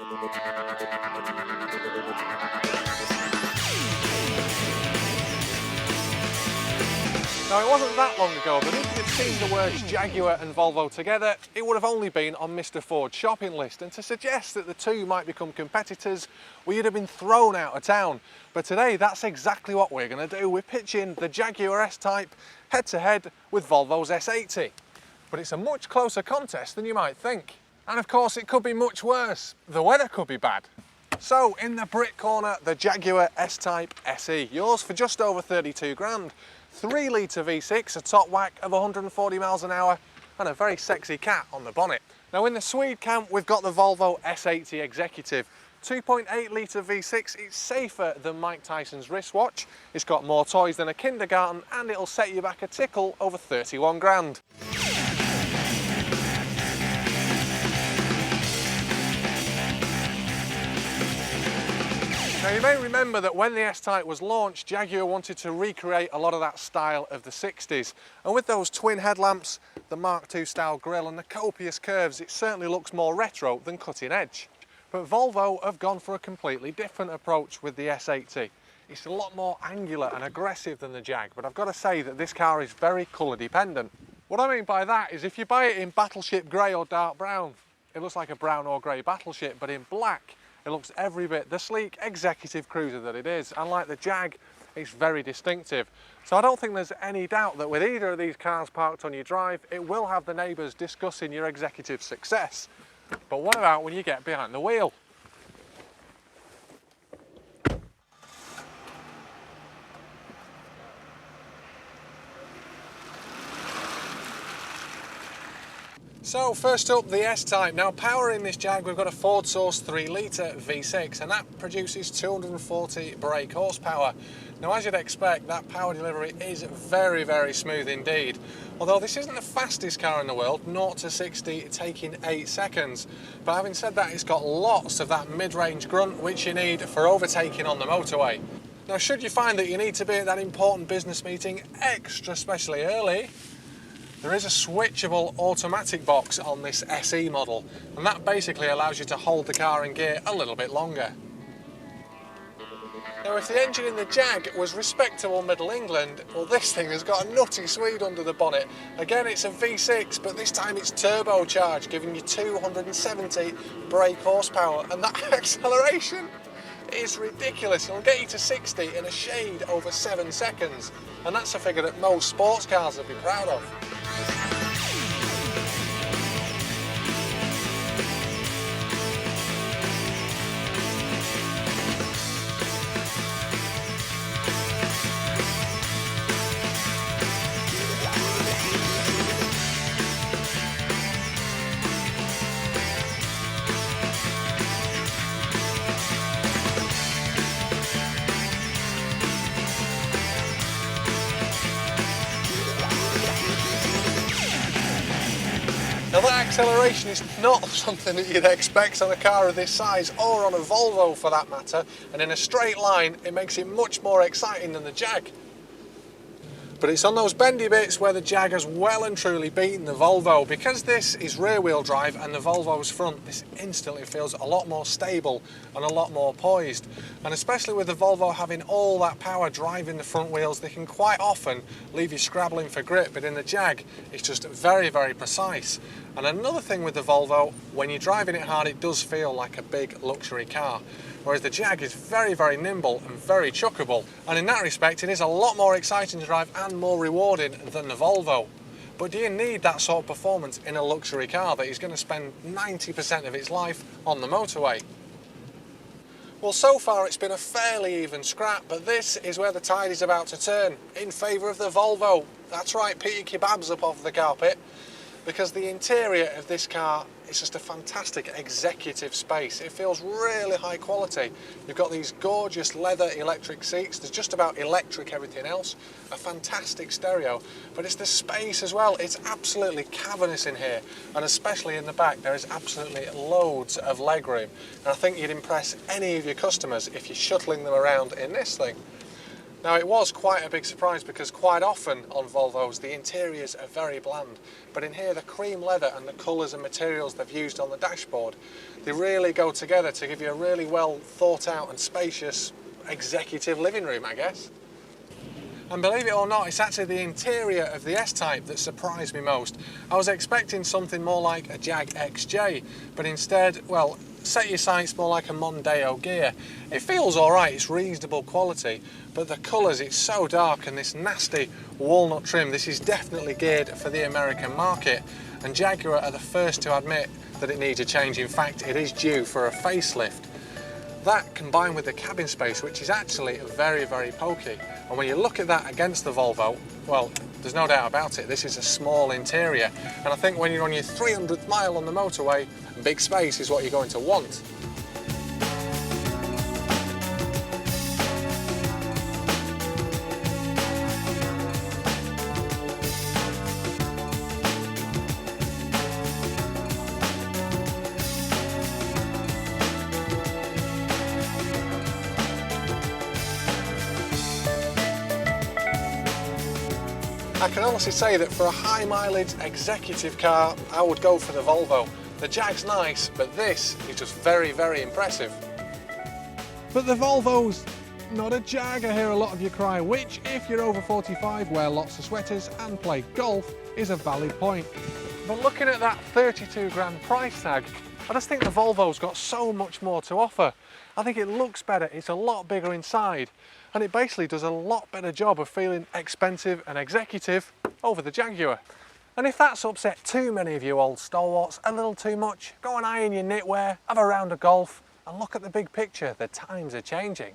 Now, it wasn't that long ago that if you'd seen the words Jaguar and Volvo together, it would have only been on Mr. Ford's shopping list, and to suggest that the two might become competitors, well, you'd have been thrown out of town. But today, that's exactly what we're going to do. We're pitching the Jaguar S-Type head-to-head with Volvo's S80. But it's a much closer contest than you might think. And of course, it could be much worse. The weather could be bad. So, in the Brit corner, the Jaguar S-Type SE, yours for just over 32 grand. 3-litre V6, a top whack of 140 miles an hour, and a very sexy cat on the bonnet. Now, in the Swede camp, we've got the Volvo S80 Executive. 2.8-litre V6, it's safer than Mike Tyson's wristwatch, it's got more toys than a kindergarten, and it'll set you back a tickle over 31 grand. Now, you may remember that when the S-Type was launched, Jaguar wanted to recreate a lot of that style of the 60s. And with those twin headlamps, the Mark II style grille and the copious curves, it certainly looks more retro than cutting edge. But Volvo have gone for a completely different approach with the S80. It's a lot more angular and aggressive than the Jag, but I've got to say that this car is very colour dependent. What I mean by that is if you buy it in battleship grey or dark brown, it looks like a brown or grey battleship, but in black, it looks every bit the sleek executive cruiser that it is. And like the Jag, it's very distinctive. So I don't think there's any doubt that with either of these cars parked on your drive, it will have the neighbours discussing your executive success. But what about when you get behind the wheel? So first up, the S-Type. Now, powering this Jag, we've got a Ford source 3-litre V6, and that produces 240 brake horsepower. Now, as you'd expect, that power delivery is very, very smooth indeed. Although this isn't the fastest car in the world, 0 to 60 taking 8 seconds. But having said that, it's got lots of that mid-range grunt which you need for overtaking on the motorway. Now, should you find that you need to be at that important business meeting extra specially early, there is a switchable automatic box on this SE model, and that basically allows you to hold the car in gear a little bit longer. Now, if the engine in the Jag was respectable Middle England, well, this thing has got a nutty Swede under the bonnet. Again, it's a V6, but this time it's turbocharged, giving you 270 brake horsepower, and that acceleration is ridiculous. It'll get you to 60 in a shade over 7 seconds, and that's a figure that most sports cars would be proud of. Now, that acceleration is not something that you'd expect on a car of this size, or on a Volvo for that matter, and in a straight line it makes it much more exciting than the Jag. But it's on those bendy bits where the Jag has well and truly beaten the Volvo. Because this is rear wheel drive and the Volvo's front, this instantly feels a lot more stable and a lot more poised. And especially with the Volvo having all that power driving the front wheels, they can quite often leave you scrabbling for grip, but in the Jag it's just very, very precise. And another thing with the Volvo, when you're driving it hard, it does feel like a big luxury car. Whereas the Jag is very, very nimble and very chuckable. And in that respect, it is a lot more exciting to drive and more rewarding than the Volvo. But do you need that sort of performance in a luxury car that is going to spend 90% of its life on the motorway? Well, so far it's been a fairly even scrap, but this is where the tide is about to turn, in favour of the Volvo. That's right, put your kebabs up off the carpet, because the interior of this car is just a fantastic executive space. It feels really high quality. You've got these gorgeous leather electric seats. There's just about electric everything else. A fantastic stereo, but it's the space as well. It's absolutely cavernous in here, and especially in the back there is absolutely loads of legroom. And I think you'd impress any of your customers if you're shuttling them around in this thing. Now it was quite a big surprise because quite often on Volvos the interiors are very bland, but in here the cream leather and the colours and materials they've used on the dashboard, they really go together to give you a really well thought out and spacious executive living room, I guess. And believe it or not, it's actually the interior of the S-Type that surprised me most. I was expecting something more like a Jag XJ, but instead, well, set your sights more like a Mondeo gear. It feels alright, it's reasonable quality, but the colours, it's so dark, and this nasty walnut trim, this is definitely geared for the American market, and Jaguar are the first to admit that it needs a change. In fact, it is due for a facelift. That combined with the cabin space, which is actually very, very pokey, and when you look at that against the Volvo, well, there's no doubt about it, this is a small interior, and I think when you're on your 300th mile on the motorway, big space is what you're going to want. I can honestly say that for a high mileage executive car, I would go for the Volvo. The Jag's nice, but this is just very, very impressive. But the Volvo's not a Jag, I hear a lot of you cry, which, if you're over 45, wear lots of sweaters and play golf, is a valid point. But looking at that 32 grand price tag, I just think the Volvo's got so much more to offer. I think it looks better, it's a lot bigger inside, and it basically does a lot better job of feeling expensive and executive over the Jaguar. And if that's upset too many of you old stalwarts a little too much, go and iron your knitwear, have a round of golf, and look at the big picture. The times are changing.